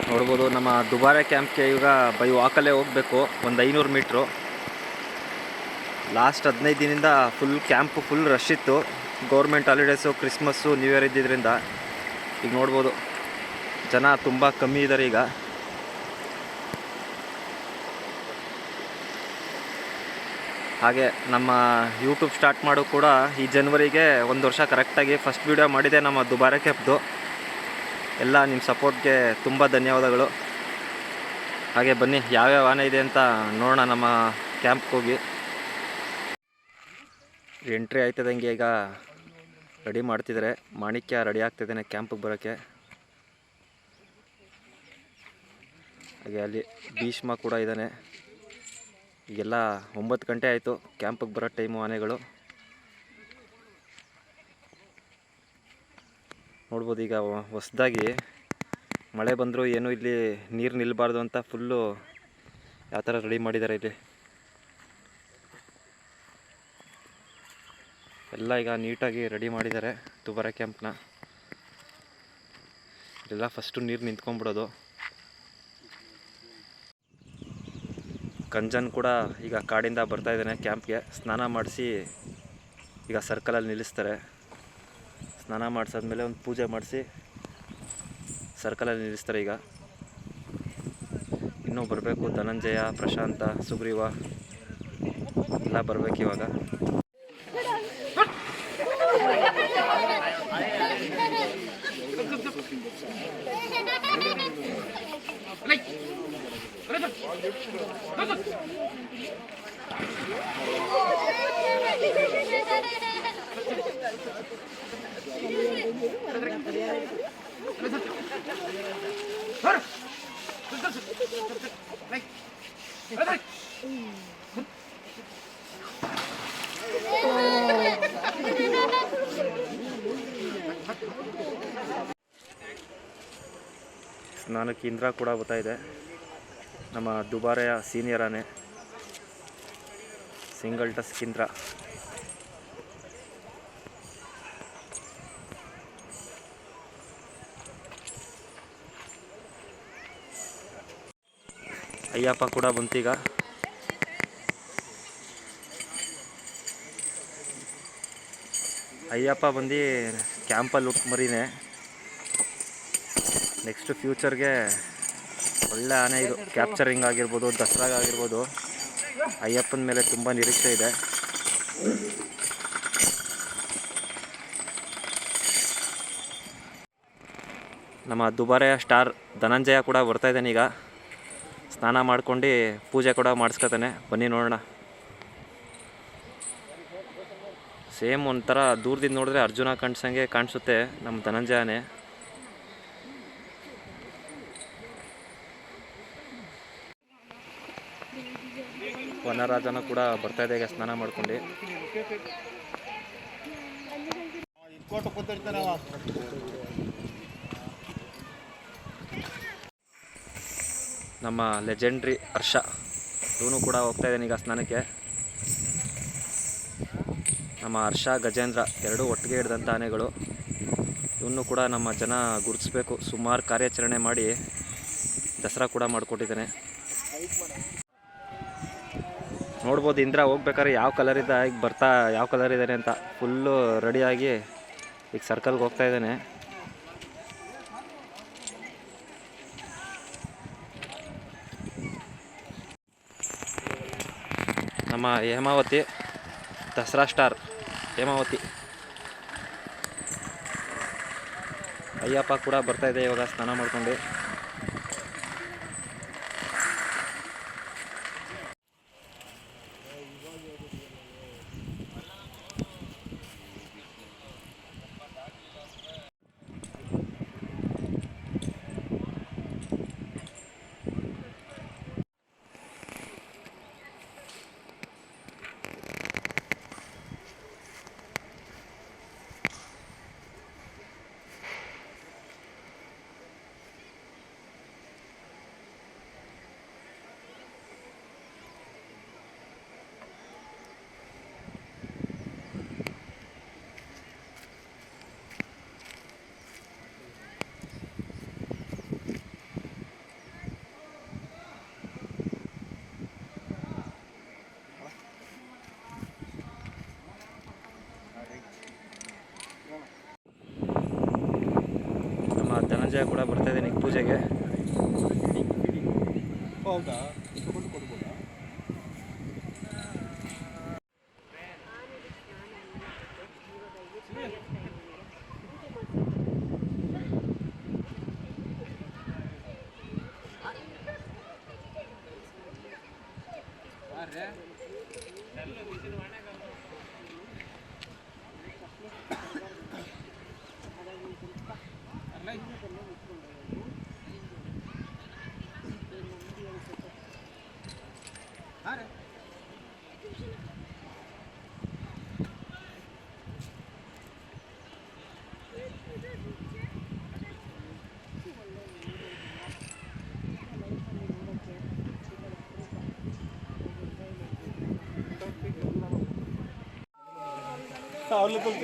ನೋಡ್ಬೋದು ನಮ್ಮ ದುಬಾರೆ ಕ್ಯಾಂಪ್ಗೆ ಈಗ ಬೈ ವಾಕಲ್ಲೇ ಹೋಗಬೇಕು. ಒಂದು 500 ಮೀಟ್ರು. ಲಾಸ್ಟ್ 15 ದಿನದಿಂದ ಕ್ಯಾಂಪು ಫುಲ್ ರಶ್ ಇತ್ತು. Government holidays, Christmas, new year ಇದ್ದಿದ್ದರಿಂದ ಈಗ ನೋಡ್ಬೋದು ಜನ ತುಂಬ ಕಮ್ಮಿ ಇದ್ದಾರೆ ಈಗ. ಹಾಗೆ ನಮ್ಮ ಯೂಟ್ಯೂಬ್ ಸ್ಟಾರ್ಟ್ ಮಾಡೋ ಕೂಡ ಈ ಜನವರಿಗೆ 1 ವರ್ಷ ಕರೆಕ್ಟಾಗಿ ಫಸ್ಟ್ ವೀಡಿಯೋ ಮಾಡಿದೆ ನಮ್ಮ ದುಬಾರೆ ಕ್ಯಾಂಪ್ದು. ಎಲ್ಲ ನಿಮ್ಮ ಸಪೋರ್ಟ್ಗೆ ತುಂಬ ಧನ್ಯವಾದಗಳು. ಹಾಗೆ ಬನ್ನಿ ಯಾವ್ಯಾವ ಆನೆ ಇದೆ ಅಂತ ನೋಡೋಣ ನಮ್ಮ ಕ್ಯಾಂಪ್ಗೆ ಹೋಗಿ. ಎಂಟ್ರಿ ಆಯ್ತದಂಗೆ ಈಗ ರೆಡಿ ಮಾಡ್ತಿದ್ದಾರೆ. ಮಾಣಿಕ್ಯ ರೆಡಿ ಆಗ್ತಿದ್ದಾನೆ ಕ್ಯಾಂಪಿಗೆ ಬರೋಕ್ಕೆ. ಹಾಗೆ ಅಲ್ಲಿ ಭೀಷ್ಮ ಕೂಡ ಇದ್ದಾನೆ. ಈಗೆಲ್ಲ 9 ಗಂಟೆ ಆಯಿತು ಕ್ಯಾಂಪಿಗೆ ಬರೋ ಟೈಮು. ಆನೆಗಳು ನೋಡ್ಬೋದು. ಈಗ ಹೊಸದಾಗಿ ಮಳೆ ಬಂದರೂ ಏನೂ ಇಲ್ಲಿ ನೀರು ನಿಲ್ಲಬಾರ್ದು ಅಂತ ಫುಲ್ಲು ಯಾವ ಥರ ರೆಡಿ ಮಾಡಿದ್ದಾರೆ ಇಲ್ಲಿ. ಎಲ್ಲ ಈಗ ನೀಟಾಗಿ ರೆಡಿ ಮಾಡಿದ್ದಾರೆ ದುಬಾರೆ ಕ್ಯಾಂಪ್ನ. ಇಲ್ಲೆಲ್ಲ ಫಸ್ಟು ನೀರು ನಿಂತ್ಕೊಂಡ್ಬಿಡೋದು. ಕಂಜನ್ ಕೂಡ ಈಗ ಕಾಡಿಂದ ಬರ್ತಾಯಿದ್ದಾನೆ ಕ್ಯಾಂಪ್ಗೆ. ಸ್ನಾನ ಮಾಡಿಸಿ ಈಗ ಸರ್ಕಲಲ್ಲಿ ನಿಲ್ಲಿಸ್ತಾರೆ. ಸ್ನಾನ ಮಾಡಿಸಾದ್ಮೇಲೆ ಒಂದು ಪೂಜೆ ಮಾಡಿಸಿ ಸರ್ಕಲಲ್ಲಿ ನಿಲ್ಲಿಸ್ತಾರೆ. ಈಗ ಇನ್ನೂ ಬರಬೇಕು ಧನಂಜಯ, ಪ್ರಶಾಂತ, ಸುಗ್ರೀವ ಎಲ್ಲ ಬರಬೇಕು ಇವಾಗ. ಸ್ನಾನಕ್ಕೆ ಇಂದ್ರ ಕೂಡ ಬರ್ತಾ ಇದೆ. ನಮ್ಮ ದುಬಾರೆಯ ಸೀನಿಯರ್ ಆನೆ ಸಿಂಗಲ್ ಟಸ್ಕ್ ಇಂದ್ರ. ಅಯ್ಯಪ್ಪ ಕೂಡ ಬಂತೀಗ. ಅಯ್ಯಪ್ಪ ಬಂದು ಕ್ಯಾಂಪಲ್ಲಿ ಹುಟ್ಟು ಮರಿನೇ. ನೆಕ್ಸ್ಟ್ ಫ್ಯೂಚರ್ಗೆ ಒಳ್ಳೆ ಆನೆ ಇದು. ಕ್ಯಾಪ್ಚರಿಂಗ್ ಆಗಿರ್ಬೋದು, ದಸರಾಗಿರ್ಬೋದು, ಅಯ್ಯಪ್ಪನ ಮೇಲೆ ತುಂಬ ನಿರೀಕ್ಷೆ ಇದೆ. ನಮ್ಮ ದುಬಾರೆಯ ಸ್ಟಾರ್ ಧನಂಜಯ ಕೂಡ ಬರ್ತಾಯಿದ್ದಾನೆ. ಈಗ ಸ್ನಾನ ಮಾಡ್ಕೊಂಡು ಪೂಜೆ ಕೂಡ ಮಾಡಿಸ್ಕೊತಾನೆ. ಬನ್ನಿ ನೋಡೋಣ. ಸೇಮ್ ಒಂಥರ ದೂರದಿಂದ ನೋಡಿದ್ರೆ ಅರ್ಜುನ ಕಾಣಿಸಂಗೆ ಕಾಣಿಸುತ್ತೆ ನಮ್ಮ ಧನಂಜಯ ಆನೆ. ವನರಾಜನ ಕೂಡ ಬರ್ತಾಯಿದೆ ಈಗ ಸ್ನಾನ ಮಾಡ್ಕೊಂಡು. ನಮ್ಮ ಲೆಜೆಂಡ್ರಿ ಹರ್ಷ ಇವನು ಕೂಡ ಹೋಗ್ತಾ ಇದ್ದಾನೆ ಈಗ ಸ್ನಾನಕ್ಕೆ. ನಮ್ಮ ಹರ್ಷ, ಗಜೇಂದ್ರ ಎರಡೂ ಒಟ್ಟಿಗೆ ಹಿಡಿದಂಥ ಆನೆಗಳು. ಇವನು ಕೂಡ ನಮ್ಮ ಜನ ಗುರುತಿಸ್ಬೇಕು. ಸುಮಾರು ಕಾರ್ಯಾಚರಣೆ ಮಾಡಿ ದಸರಾ ಕೂಡ ಮಾಡಿಕೊಟ್ಟಿದ್ದಾನೆ. ನೋಡ್ಬೋದು ಇಂದ್ರ ಹೋಗ್ಬೇಕಾದ್ರೆ ಯಾವ ಕಲರ್ ಇದ್ದ ಈಗ ಬರ್ತಾ ಯಾವ ಕಲರ್ ಇದ್ದಾನೆ ಅಂತ ಫುಲ್ಲು ರೆಡಿಯಾಗಿ ಈಗ ಸರ್ಕಲ್ಗೆ ಹೋಗ್ತಾ ಇದ್ದಾನೆ. ನಮ್ಮ ಹೇಮಾವತಿ ದಸರಾ ಸ್ಟಾರ್ ಹೇಮಾವತಿ. ಅಯ್ಯಪ್ಪ ಕೂಡ ಬರ್ತಾಯಿದೆ ಇವಾಗ ಸ್ನಾನ ಮಾಡ್ಕೊಂಡು. ಧನಂಜಯ ಕೂಡ ಬರ್ತಾಯಿದ್ದೀನಿ ಈಗ ಪೂಜೆಗೆ. ಹೌದಾ?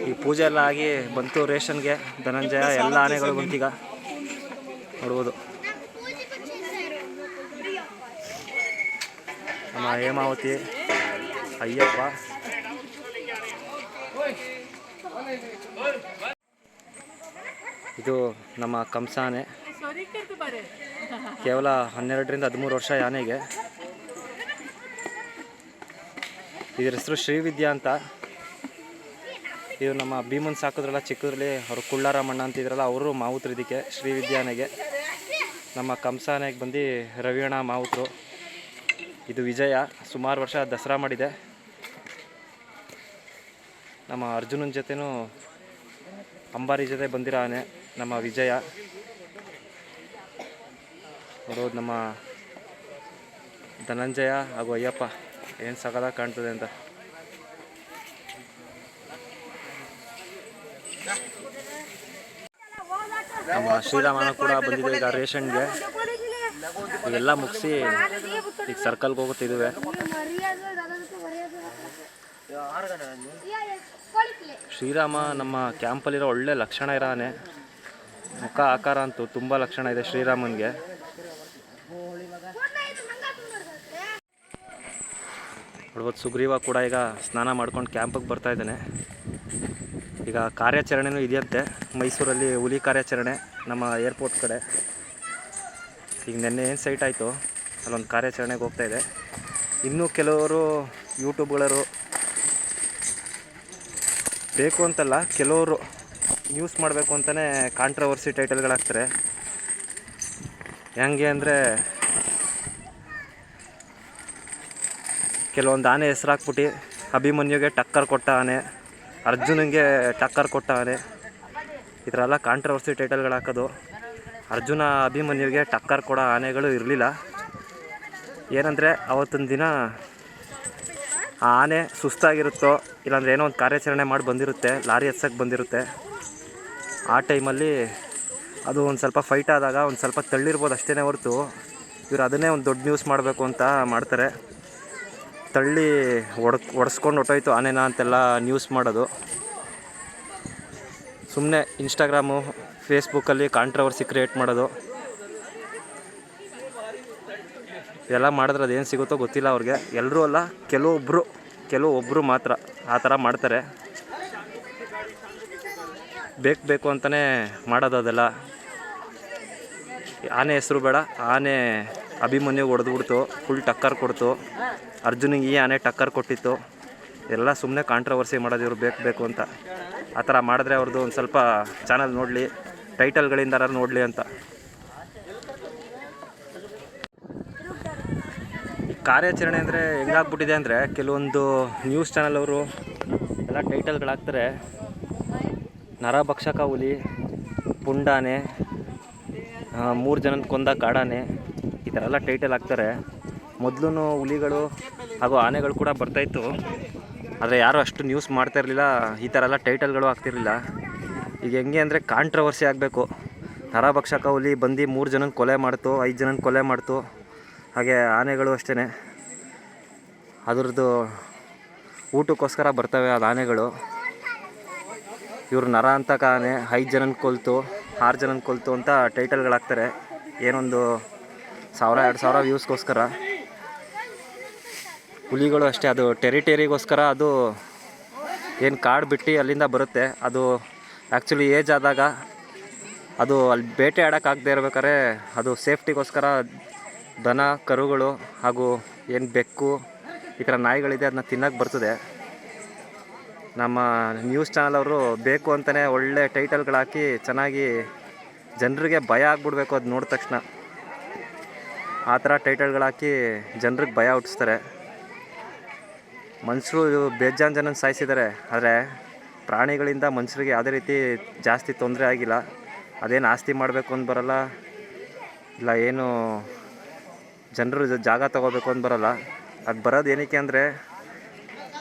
ಈ ಪೂಜೆ ಎಲ್ಲ ಆಗಿ ಬಂತು ರೇಷನ್ಗೆ. ಧನಂಜಯ ಎಲ್ಲ ಆನೆಗಳು ಬಂತೀಗ ನೋಡ್ಬೋದು. ನಮ್ಮ ಹೇಮಾವತಿ, ಅಯ್ಯಪ್ಪ, ಇದು ನಮ್ಮ ಕಂಸ ಆನೆ. ಕೇವಲ 12ರಿಂದ 13 ವರ್ಷ ಆನೆಗೆ. ಇದ್ರ ಹೆಸರು ಶ್ರೀವಿದ್ಯಾ ಅಂತ. ಇದು ನಮ್ಮ ಭೀಮನ್ ಸಾಕಿದ್ರಲ್ಲ ಚಿಕ್ಕದ್ರಲ್ಲಿ, ಅವರು ಕುಳ್ಳಾರಾಮಣ್ಣ ಅಂತಿದ್ರಲ್ಲ, ಅವರು ಮಾವುತರು ಇದಕ್ಕೆ ಶ್ರೀವಿದ್ಯಾನೆಗೆ. ನಮ್ಮ ಕಂಸಾನೆಗೆ ಬಂದು ರವಿಯಣ್ಣ ಮಾವುತರು. ಇದು ವಿಜಯ, ಸುಮಾರು ವರ್ಷ ದಸರಾ ಮಾಡಿದೆ. ನಮ್ಮ ಅರ್ಜುನನ ಜೊತೆನೂ ಅಂಬಾರಿ ಜೊತೆ ಬಂದಿರೋ ಆನೆ ನಮ್ಮ ವಿಜಯ. ನೋಡೋದು ನಮ್ಮ ಧನಂಜಯ ಹಾಗೂ ಅಯ್ಯಪ್ಪ ಏನು ಸಗದಾಗಿ ಕಾಣ್ತದೆ ಅಂತ. ನಮ್ಮ ಶ್ರೀರಾಮನ ಕೂಡ ಬಂದಿದೆ ಈಗ ರೇಷನ್ಗೆ. ಈಗೆಲ್ಲ ಮುಗಿಸಿ ಈಗ ಸರ್ಕಲ್ಗೆ ಹೋಗುತ್ತಿದ್ದೇವೆ. ಶ್ರೀರಾಮ ನಮ್ಮ ಕ್ಯಾಂಪಲ್ಲಿರೋ ಒಳ್ಳೆ ಲಕ್ಷಣ ಇರೋ ಆನೆ. ಮುಖ ಆಕಾರ ಅಂತೂ ತುಂಬ ಲಕ್ಷಣ ಇದೆ ಶ್ರೀರಾಮನಿಗೆ. ನೋಡ್ಬೋದು ಸುಗ್ರೀವ ಕೂಡ ಈಗ ಸ್ನಾನ ಮಾಡ್ಕೊಂಡು ಕ್ಯಾಂಪಿಗೆ ಬರ್ತಾ ಇದ್ದಾನೆ. ಈಗ ಕಾರ್ಯಾಚರಣೆನೂ ಇದೆಯಂತೆ ಮೈಸೂರಲ್ಲಿ, ಹುಲಿ ಕಾರ್ಯಾಚರಣೆ ನಮ್ಮ ಏರ್ಪೋರ್ಟ್ ಕಡೆ. ಈಗ ನೆನ್ನೆ ಏನು ಸೈಟ್ ಆಯಿತು ಅಲ್ಲೊಂದು ಕಾರ್ಯಾಚರಣೆಗೆ ಹೋಗ್ತಾ ಇದೆ. ಇನ್ನೂ ಕೆಲವರು ಯೂಟ್ಯೂಬ್ಗಳರು ಬೇಕು ಅಂತಲ್ಲ, ಕೆಲವರು ನ್ಯೂಸ್ ಮಾಡಬೇಕು ಅಂತಲೇ ಕಾಂಟ್ರವರ್ಸಿ ಟೈಟಲ್ಗಳಾಗ್ತಾರೆ. ಹೆಂಗೆ ಅಂದರೆ ಕೆಲವೊಂದು ಆನೆ ಹೆಸ್ರಾಕ್ಬಿಟ್ಟು ಅಭಿಮನ್ಯುಗೆ ಟಕ್ಕರ್ ಕೊಟ್ಟ ಆನೆ, ಅರ್ಜುನಿಗೆ ಟಕ್ಕರ್ ಕೊಟ್ಟ ಆನೆ, ಈ ಥರ ಎಲ್ಲ ಕಾಂಟ್ರವರ್ಸಿ ಟೈಟಲ್ಗಳು ಹಾಕೋದು. ಅರ್ಜುನ ಅಭಿಮನ್ಯುಗೆ ಟಕ್ಕರ್ ಕೊಡೋ ಆನೆಗಳು ಇರಲಿಲ್ಲ. ಏನಂದರೆ ಅವತ್ತೊಂದು ದಿನ ಆ ಆನೆ ಸುಸ್ತಾಗಿರುತ್ತೋ, ಇಲ್ಲಾಂದರೆ ಏನೋ ಒಂದು ಕಾರ್ಯಾಚರಣೆ ಮಾಡಿ ಬಂದಿರುತ್ತೆ, ಲಾರಿ ಎತ್ಸಕ್ಕೆ ಬಂದಿರುತ್ತೆ. ಆ ಟೈಮಲ್ಲಿ ಅದು ಒಂದು ಸ್ವಲ್ಪ ಫೈಟ್ ಆದಾಗ ಒಂದು ಸ್ವಲ್ಪ ತಳ್ಳಿರ್ಬೋದು ಅಷ್ಟೇ ಹೊರತು, ಇವರು ಅದನ್ನೇ ಒಂದು ದೊಡ್ಡ ನ್ಯೂಸ್ ಮಾಡಬೇಕು ಅಂತ ಮಾಡ್ತಾರೆ. ತಳ್ಳಿ ಒಡೆಸ್ಕೊಂಡು ಹೊಟ್ಟೋಯ್ತು ಆನೆನ ಅಂತೆಲ್ಲ ನ್ಯೂಸ್ ಮಾಡೋದು. ಸುಮ್ಮನೆ ಇನ್ಸ್ಟಾಗ್ರಾಮು ಫೇಸ್ಬುಕ್ಕಲ್ಲಿ ಕಾಂಟ್ರವರ್ಸಿ ಕ್ರಿಯೇಟ್ ಮಾಡೋದು. ಇದೆಲ್ಲ ಮಾಡಿದ್ರೆ ಅದೇನು ಸಿಗುತ್ತೋ ಗೊತ್ತಿಲ್ಲ ಅವ್ರಿಗೆ. ಎಲ್ಲರೂ ಅಲ್ಲ, ಕೆಲವೊಬ್ಬರು ಮಾತ್ರ ಆ ಥರ ಮಾಡ್ತಾರೆ. ಬೇಕು ಅಂತಲೇ ಮಾಡೋದು ಅದೆಲ್ಲ. ಆನೆ ಹೆಸರು ಬೇಡ, ಆನೆ ಅಭಿಮನ್ಯುಗೆ ಹೊಡೆದ್ಬಿಡ್ತು, ಫುಲ್ ಟಕ್ಕರ್ ಕೊಡ್ತು. ಅರ್ಜುನಿಗೆ ಈ ಆನೆ ಟಕ್ಕರ್ ಕೊಟ್ಟಿತ್ತು. ಎಲ್ಲ ಸುಮ್ಮನೆ ಕಾಂಟ್ರವರ್ಸಿ ಮಾಡೋದು ಇವರು ಬೇಕು ಅಂತ. ಆ ಥರ ಮಾಡಿದ್ರೆ ಅವ್ರದ್ದು ಒಂದು ಸ್ವಲ್ಪ ಚಾನಲ್ ನೋಡಲಿ, ಟೈಟಲ್ಗಳಿಂದ ನೋಡಲಿ ಅಂತ. ಕಾರ್ಯಾಚರಣೆ ಅಂದರೆ ಹೆಂಗಾಗ್ಬಿಟ್ಟಿದೆ ಅಂದರೆ, ಕೆಲವೊಂದು ನ್ಯೂಸ್ ಚಾನಲ್ ಅವರು ಎಲ್ಲ ಟೈಟಲ್ಗಳಾಗ್ತಾರೆ. ನರಭಕ್ಷಕ ಹುಲಿ, ಪುಂಡಾನೆ, 3 ಜನನ ಕೊಂದ ಕಾಡಾನೆ, ಈ ಥರ ಎಲ್ಲ ಟೈಟಲ್ ಹಾಕ್ತಾರೆ. ಮೊದಲು ಹುಲಿಗಳು ಹಾಗೂ ಆನೆಗಳು ಕೂಡ ಬರ್ತಾಯಿತ್ತು, ಆದರೆ ಯಾರೂ ಅಷ್ಟು ನ್ಯೂಸ್ ಮಾಡ್ತಾ ಇರಲಿಲ್ಲ, ಈ ಥರ ಎಲ್ಲ ಟೈಟಲ್ಗಳು ಆಗ್ತಿರಲಿಲ್ಲ. ಈಗ ಹೆಂಗೆ ಅಂದರೆ ಕಾಂಟ್ರವರ್ಸಿ ಆಗಬೇಕು. ನರಭಕ್ಷಕ ಹುಲಿ ಬಂದು 3 ಜನನ ಕೊಲೆ ಮಾಡ್ತು, 5 ಜನನ ಕೊಲೆ ಮಾಡ್ತು. ಹಾಗೆ ಆನೆಗಳು ಅಷ್ಟೇ, ಅದ್ರದ್ದು ಊಟಕ್ಕೋಸ್ಕರ ಬರ್ತವೆ ಅದು ಆನೆಗಳು. ಇವರು ನರ ಅಂತಕ ಆನೆ 5 ಜನನ ಕೊಲ್ತು, 6 ಜನನ ಕೊಲ್ತು ಅಂತ ಟೈಟಲ್ಗಳಾಗ್ತಾರೆ. ಏನೊಂದು 1000-2000 ವ್ಯೂಸ್ಗೋಸ್ಕರ. ಹುಲಿಗಳು ಅಷ್ಟೇ, ಅದು ಟೆರಿಟರಿಗೋಸ್ಕರ. ಅದು ಏನು ಕಾಡು ಬಿಟ್ಟು ಅಲ್ಲಿಂದ ಬರುತ್ತೆ, ಅದು ಆ್ಯಕ್ಚುಲಿ ಏಜ್ ಆದಾಗ ಅದು ಅಲ್ಲಿ ಬೇಟೆ ಆಡೋಕ್ಕಾಗದೇ ಇರ್ಬೇಕಾದ್ರೆ ಅದು ಸೇಫ್ಟಿಗೋಸ್ಕರ ದನ ಕರುಗಳು ಹಾಗೂ ಏನು ಬೆಕ್ಕು ಈ ಥರ ನಾಯಿಗಳಿದೆ ಅದನ್ನ ತಿನ್ನೋಕ್ಕೆ ಬರ್ತದೆ. ನಮ್ಮ ನ್ಯೂಸ್ ಚಾನಲ್ ಅವರು ಬೇಕು ಅಂತಲೇ ಒಳ್ಳೆ ಟೈಟಲ್ಗಳು ಹಾಕಿ ಚೆನ್ನಾಗಿ ಜನರಿಗೆ ಭಯ ಆಗ್ಬಿಡ್ಬೇಕು ಅದು ನೋಡಿದ ತಕ್ಷಣ. ಆ ಥರ ಟೈಟಲ್ಗಳು ಹಾಕಿ ಜನರಿಗೆ ಭಯ ಹುಟ್ಟಿಸ್ತಾರೆ. ಮನುಷ್ಯರು ಬೇಜಾನ್ ಜನ ಸಾಯಿಸಿದ್ದಾರೆ, ಆದರೆ ಪ್ರಾಣಿಗಳಿಂದ ಮನುಷ್ಯರಿಗೆ ಯಾವುದೇ ರೀತಿ ಜಾಸ್ತಿ ತೊಂದರೆ ಆಗಿಲ್ಲ. ಅದೇನು ಆಸ್ತಿ ಮಾಡಬೇಕು ಅಂತ ಬರೋಲ್ಲ, ಇಲ್ಲ ಏನು ಜನರು ಜಾಗ ತೊಗೋಬೇಕು ಅಂತ ಬರೋಲ್ಲ. ಅದು ಬರೋದು ಏನಕ್ಕೆ ಅಂದರೆ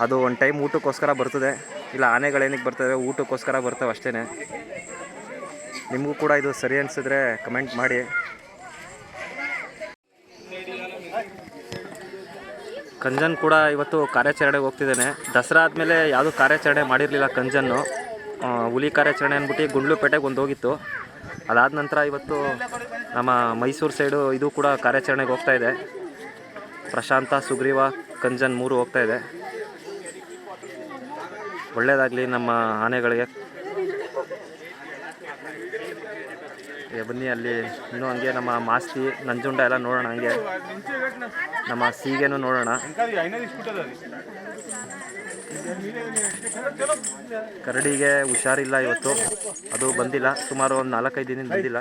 ಅದು ಒಂದು ಟೈಮ್ ಊಟಕ್ಕೋಸ್ಕರ ಬರ್ತದೆ, ಇಲ್ಲ ಆನೆಗಳೇನಕ್ಕೆ ಬರ್ತದೆ ಊಟಕ್ಕೋಸ್ಕರ ಬರ್ತವೆ ಅಷ್ಟೇ. ನಿಮಗೂ ಕೂಡ ಇದು ಸರಿ ಅನಿಸಿದ್ರೆ ಕಮೆಂಟ್ ಮಾಡಿ. ಕಂಜನ್ ಕೂಡ ಇವತ್ತು ಕಾರ್ಯಾಚರಣೆಗೆ ಹೋಗ್ತಿದ್ದಾನೆ. ದಸರಾ ಆದಮೇಲೆ ಯಾವುದೂ ಕಾರ್ಯಾಚರಣೆ ಮಾಡಿರಲಿಲ್ಲ ಕಂಜನ್ನು. ಹುಲಿ ಕಾರ್ಯಾಚರಣೆ ಅಂದ್ಬಿಟ್ಟು ಗುಂಡ್ಲುಪೇಟೆಗೆ ಒಂದು ಹೋಗಿತ್ತು. ಅದಾದ ನಂತರ ಇವತ್ತು ನಮ್ಮ ಮೈಸೂರು ಸೈಡು ಇದು ಕೂಡ ಕಾರ್ಯಾಚರಣೆಗೆ ಹೋಗ್ತಾಯಿದೆ. ಪ್ರಶಾಂತ, ಸುಗ್ರೀವ, ಕಂಜನ್ 3 ಹೋಗ್ತಾಯಿದೆ. ಒಳ್ಳೆಯದಾಗಲಿ ನಮ್ಮ ಆನೆಗಳಿಗೆ. ಬನ್ನಿ ಅಲ್ಲಿ ಇನ್ನೂ ಹಂಗೆ ನಮ್ಮ ಮಾಸ್ತಿ, ನಂಜುಂಡ ಎಲ್ಲ ನೋಡೋಣ. ಹಂಗೆ ನಮ್ಮ ಸೀಗೆನೂ ನೋಡೋಣ. ಕರಡಿಗೆ ಹುಷಾರಿಲ್ಲ ಇವತ್ತು, ಅದು ಬಂದಿಲ್ಲ. ಸುಮಾರು ಒಂದು 4-5 ದಿನದಿಂದ ಬಂದಿಲ್ಲ.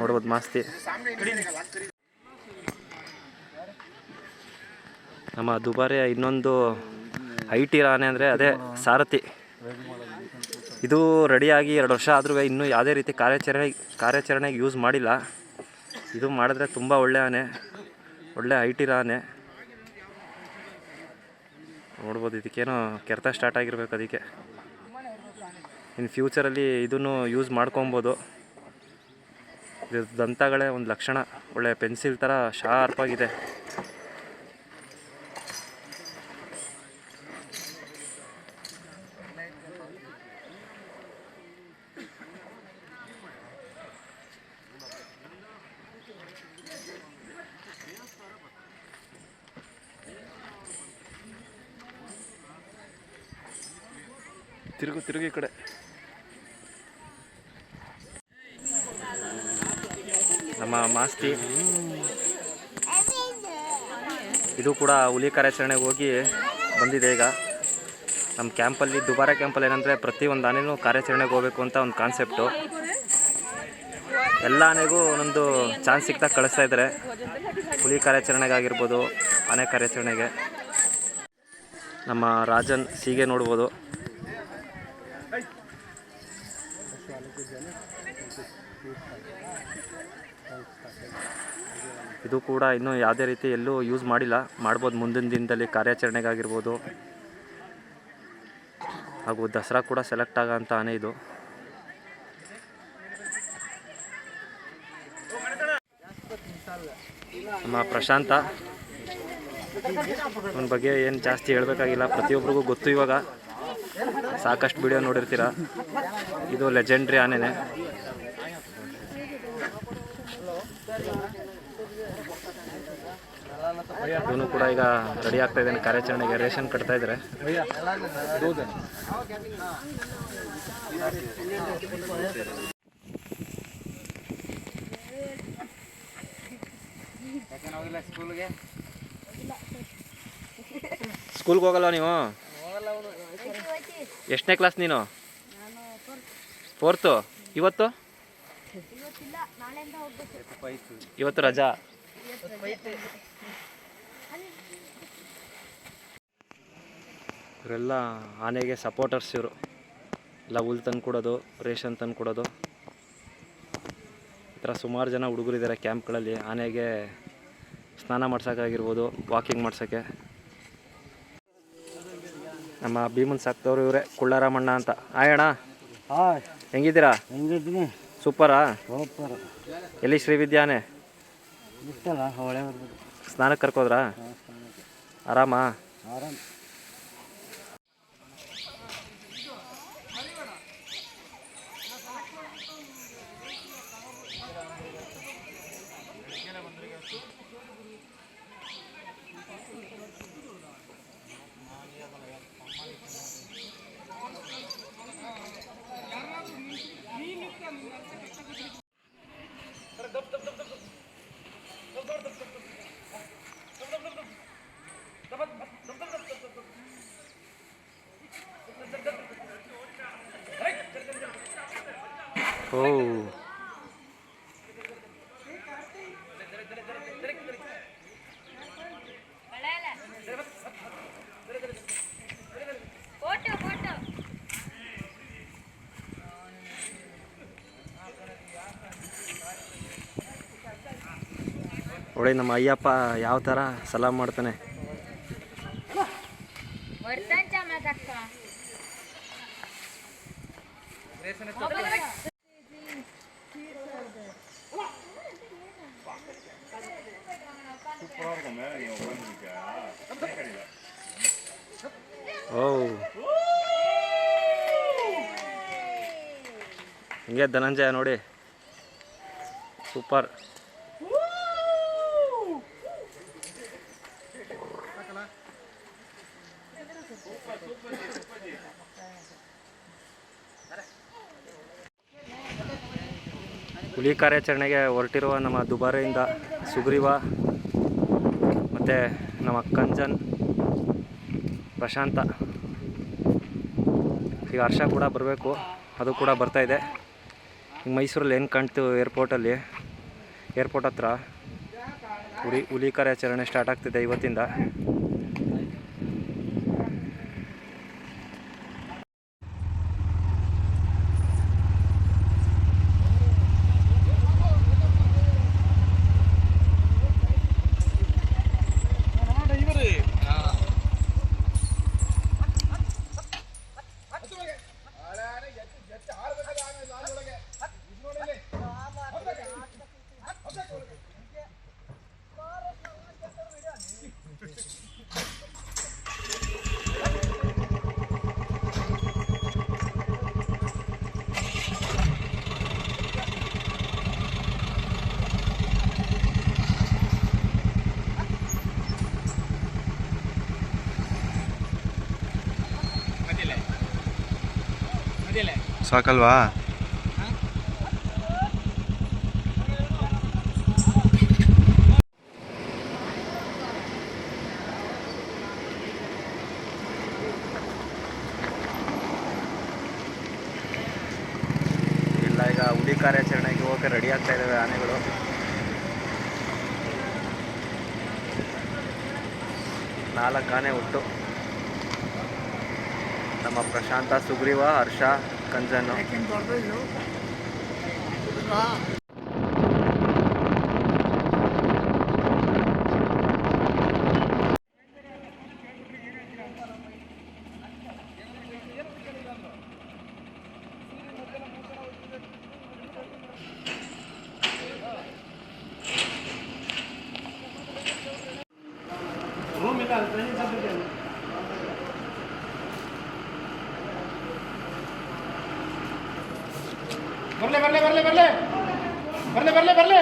ನೋಡ್ಬೋದು ಮಾಸ್ತಿ. ನಮ್ಮ ದುಬಾರಿಯ ಇನ್ನೊಂದು ಐಟಿ ಆನೆ ಅಂದರೆ ಅದೇ ಸಾರಥಿ. ಇದು ರೆಡಿಯಾಗಿ 2 ವರ್ಷ ಆದರೂ ಇನ್ನೂ ಯಾವುದೇ ರೀತಿ ಕಾರ್ಯಾಚರಣೆಗೆ ಯೂಸ್ ಮಾಡಿಲ್ಲ. ಇದು ಮಾಡಿದ್ರೆ ತುಂಬ ಒಳ್ಳೆ ಆನೆ, ಒಳ್ಳೆ ಐಟಿ ಆನೆ. ನೋಡ್ಬೋದು, ಇದಕ್ಕೇನೋ ಕೆರೆತ ಸ್ಟಾರ್ಟ್ ಆಗಿರ್ಬೇಕು. ಅದಕ್ಕೆ ಇನ್ನು ಫ್ಯೂಚರಲ್ಲಿ ಇದನ್ನು ಯೂಸ್ ಮಾಡ್ಕೊಬೋದು. ಇದು ದಂತಗಳೇ ಒಂದು ಲಕ್ಷಣ, ಒಳ್ಳೆ ಪೆನ್ಸಿಲ್ ಥರ ಶಾರ್ಪಾಗಿದೆ. ತಿರುಗು ಈ ಕಡೆ. ನಮ್ಮ ಮಾಸ್ತಿ ಇದು ಕೂಡ ಹುಲಿ ಕಾರ್ಯಾಚರಣೆಗೆ ಹೋಗಿ ಬಂದಿದೆ. ಈಗ ನಮ್ಮ ಕ್ಯಾಂಪಲ್ಲಿ, ದುಬಾರೆ ಕ್ಯಾಂಪಲ್ಲಿ ಏನಂದರೆ ಪ್ರತಿಯೊಂದು ಆನೆನೂ ಕಾರ್ಯಾಚರಣೆಗೆ ಹೋಗಬೇಕು ಅಂತ ಒಂದು ಕಾನ್ಸೆಪ್ಟು. ಎಲ್ಲ ಆನೆಗೂ ಒಂದೊಂದು ಚಾನ್ಸ್ ಸಿಕ್ಕಿದಾಗ ಕಳಿಸ್ತಾ ಇದ್ದಾರೆ. ಹುಲಿ ಕಾರ್ಯಾಚರಣೆಗಾಗಿರ್ಬೋದು, ಆನೆ ಕಾರ್ಯಾಚರಣೆಗೆ. ನಮ್ಮ ರಾಜನ್ ಸೀಗೆ ನೋಡ್ಬೋದು. ಇದು ಕೂಡ ಇನ್ನೂ ಯಾವುದೇ ರೀತಿ ಎಲ್ಲೂ ಯೂಸ್ ಮಾಡಿಲ್ಲ. ಮಾಡ್ಬೋದು ಮುಂದಿನ ದಿನದಲ್ಲಿ ಕಾರ್ಯಾಚರಣೆಗಾಗಿರ್ಬೋದು. ಹಾಗೂ ದಸರಾ ಕೂಡ ಸೆಲೆಕ್ಟ್ ಆಗೋಂಥ ಆನೆ ಇದು. ನಮ್ಮ ಪ್ರಶಾಂತ, ಅವನ ಬಗ್ಗೆ ಏನು ಜಾಸ್ತಿ ಹೇಳಬೇಕಾಗಿಲ್ಲ, ಪ್ರತಿಯೊಬ್ಬರಿಗೂ ಗೊತ್ತು. ಇವಾಗ ಸಾಕಷ್ಟು ವಿಡಿಯೋ ನೋಡಿರ್ತೀರ. ಇದು ಲೆಜೆಂಡ್ರಿ ಆನೆನೇ. ಇವನು ಕೂಡ ಈಗ ರೆಡಿ ಆಗ್ತಾ ಇದ್ದಾನೆ ಕಾರ್ಯಾಚರಣೆಗೆ. ರೇಷನ್ ಕಟ್ತಾ ಇದ್ದಾರೆ. ಸ್ಕೂಲ್ಗೆ ಹೋಗಲ್ಲ ನೀವು? ಎಷ್ಟನೇ ಕ್ಲಾಸ್ ನೀನು? 4th. ಇವತ್ತು ರಜಾ. ಇವರೆಲ್ಲ ಆನೆಗೆ ಸಪೋರ್ಟರ್ಸ್. ಇವರು ಎಲ್ಲ ಹುಲ್ ತಂದು ಕೊಡೋದು, ರೇಷನ್ ತಂದು ಕೊಡೋದು. ಈ ಥರ ಸುಮಾರು ಜನ ಹುಡುಗರಿದ್ದಾರೆ ಕ್ಯಾಂಪ್ಗಳಲ್ಲಿ. ಆನೆಗೆ ಸ್ನಾನ ಮಾಡ್ಸೋಕ್ಕಾಗಿರ್ಬೋದು, ವಾಕಿಂಗ್ ಮಾಡ್ಸೋಕ್ಕೆ. ನಮ್ಮ ಭೀಮನ್ ಸಾಕ್ತವ್ರು ಇವರೇ, ಕುಳ್ಳಾರಾಮಣ್ಣ ಅಂತ. ಅಣ್ಣ ಹೆಂಗಿದ್ದೀರಾ? ಸೂಪರಾ? ಎಲ್ಲಿ ಶ್ರೀವಿದ್ಯಾನೆ? ಸ್ನಾನಕ್ಕೆ ಕರ್ಕೋದ್ರಾ? ಆರಾಮಾ? ಓ ನೋಡಿ ನಮ್ಮ ಅಯ್ಯಪ್ಪ ಯಾವ ಥರ ಸಲಾಮ್ ಮಾಡ್ತಾನೆ. ಓ ಹಿಂಗೆ ಧನಂಜಯ ನೋಡಿ ಸೂಪರ್. ಹುಲಿ ಕಾರ್ಯಾಚರಣೆಗೆ ಹೊರಟಿರುವ ನಮ್ಮ ದುಬಾರೆಯಿಂದ ಸುಗ್ರೀವ ಮತ್ತು ನಮ್ಮ ಕಂಜನ್ ಪ್ರಶಾಂತ, ಈಗ ಹರ್ಷ ಕೂಡ ಬರಬೇಕು, ಅದು ಕೂಡ ಬರ್ತಾಯಿದೆ. ಈಗ ಮೈಸೂರಲ್ಲಿ ಏನು ಕಾಣ್ತು ಏರ್ಪೋರ್ಟಲ್ಲಿ, ಏರ್ಪೋರ್ಟ್ ಹತ್ರ ಹುಲಿ ಕಾರ್ಯಾಚರಣೆ ಸ್ಟಾರ್ಟ್ ಆಗ್ತಿದೆ ಇವತ್ತಿಂದ. ಸಾಕಲ್ವಾ? ಇಲ್ಲ, ಈಗ ಹುಲಿ ಕಾರ್ಯಾಚರಣೆಗೆ ಹೋಗಿ ರೆಡಿ ಆಗ್ತಾ ಇದ್ದಾವೆ ಆನೆಗಳು. ನಾಲ್ಕು ಆನೆ ಒಟ್ಟು, ನಮ್ಮ ಪ್ರಶಾಂತ, ಸುಗ್ರೀವ, ಹರ್ಷ, ಕಂಜನು. ಬರ್ಲೆ ಬರ್ಲೆ ಬರ್ಲೆ ಬರ್ಲೆ ಬರ್ಲೆ ಬರ್ಲೆ ಬರ್ಲೆ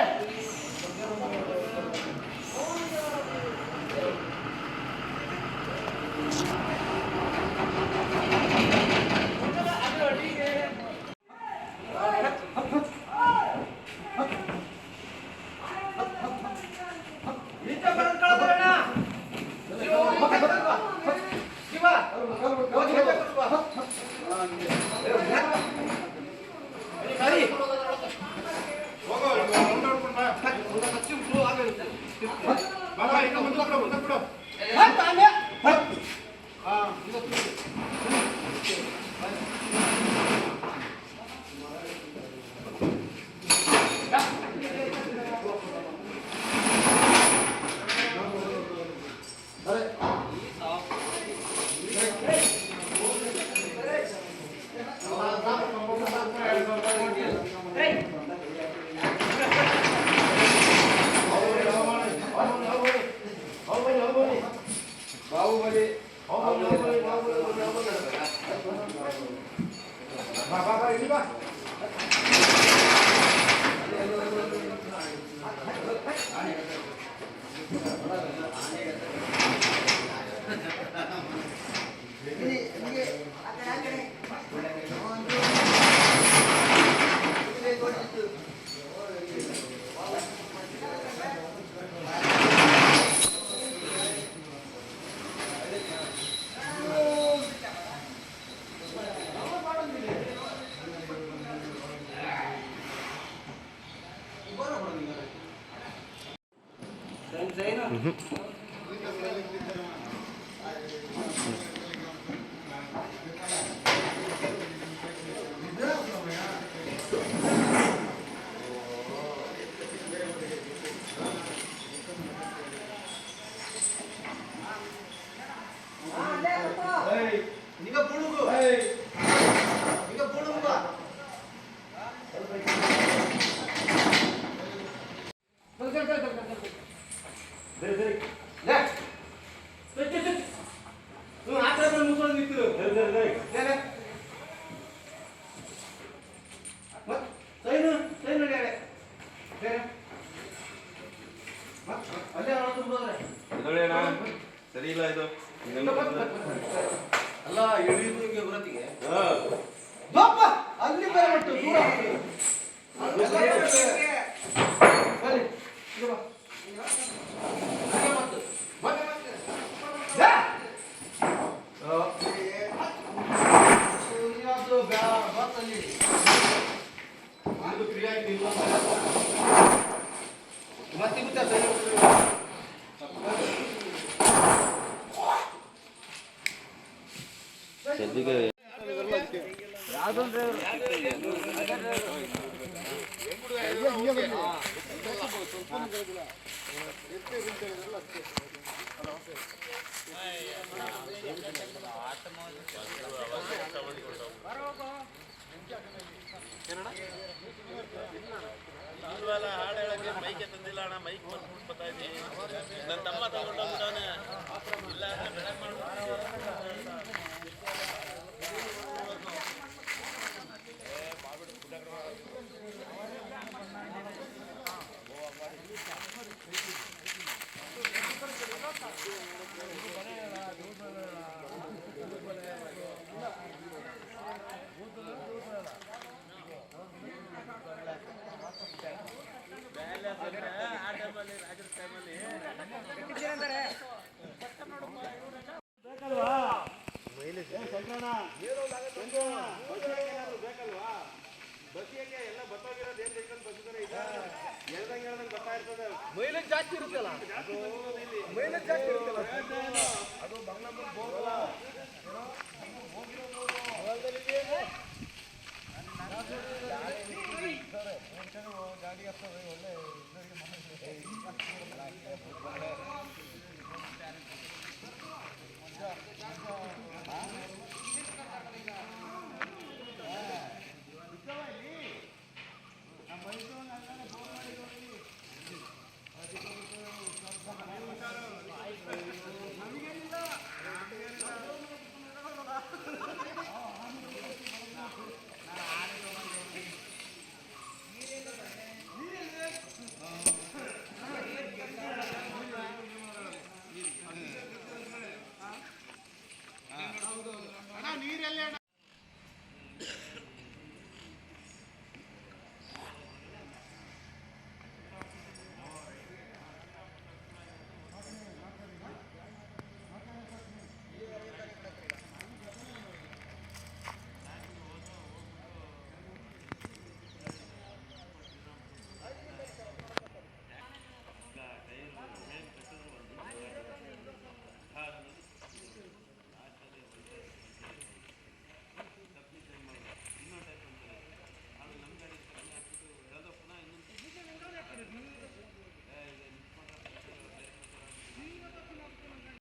ಸರಿ ಇಲ್ಲ ಇದು ಅಲ್ಲ ಎಳೆಯುವಿಗೆ ಬರತ್ತಿಗೆ ಅಲ್ಲಿ ಬರಬಿಟ್ಟು ದೂರ ಸದ್ಯಗೆ ಹಾಡು ಹೇಳಕ್ಕೆ ಮೈಕೆ ತಂದಿಲ್ಲ ಅಣ್ಣ, ಮೈಕ್ ಬರ್ತಾ ಇದ್ದೀನಿ. ನನ್ನ ತಮ್ಮ ತಗೊಂಡೋಗ್ಬಿಟ್ಟವನೆ. ಇಲ್ಲ ಬೆಳೆ ಮೈಲೇಜ್ ಜಾಸ್ತಿ ಇರುತ್ತಲ್ಲ, ಅದು ಬಂಗ್ಲಾ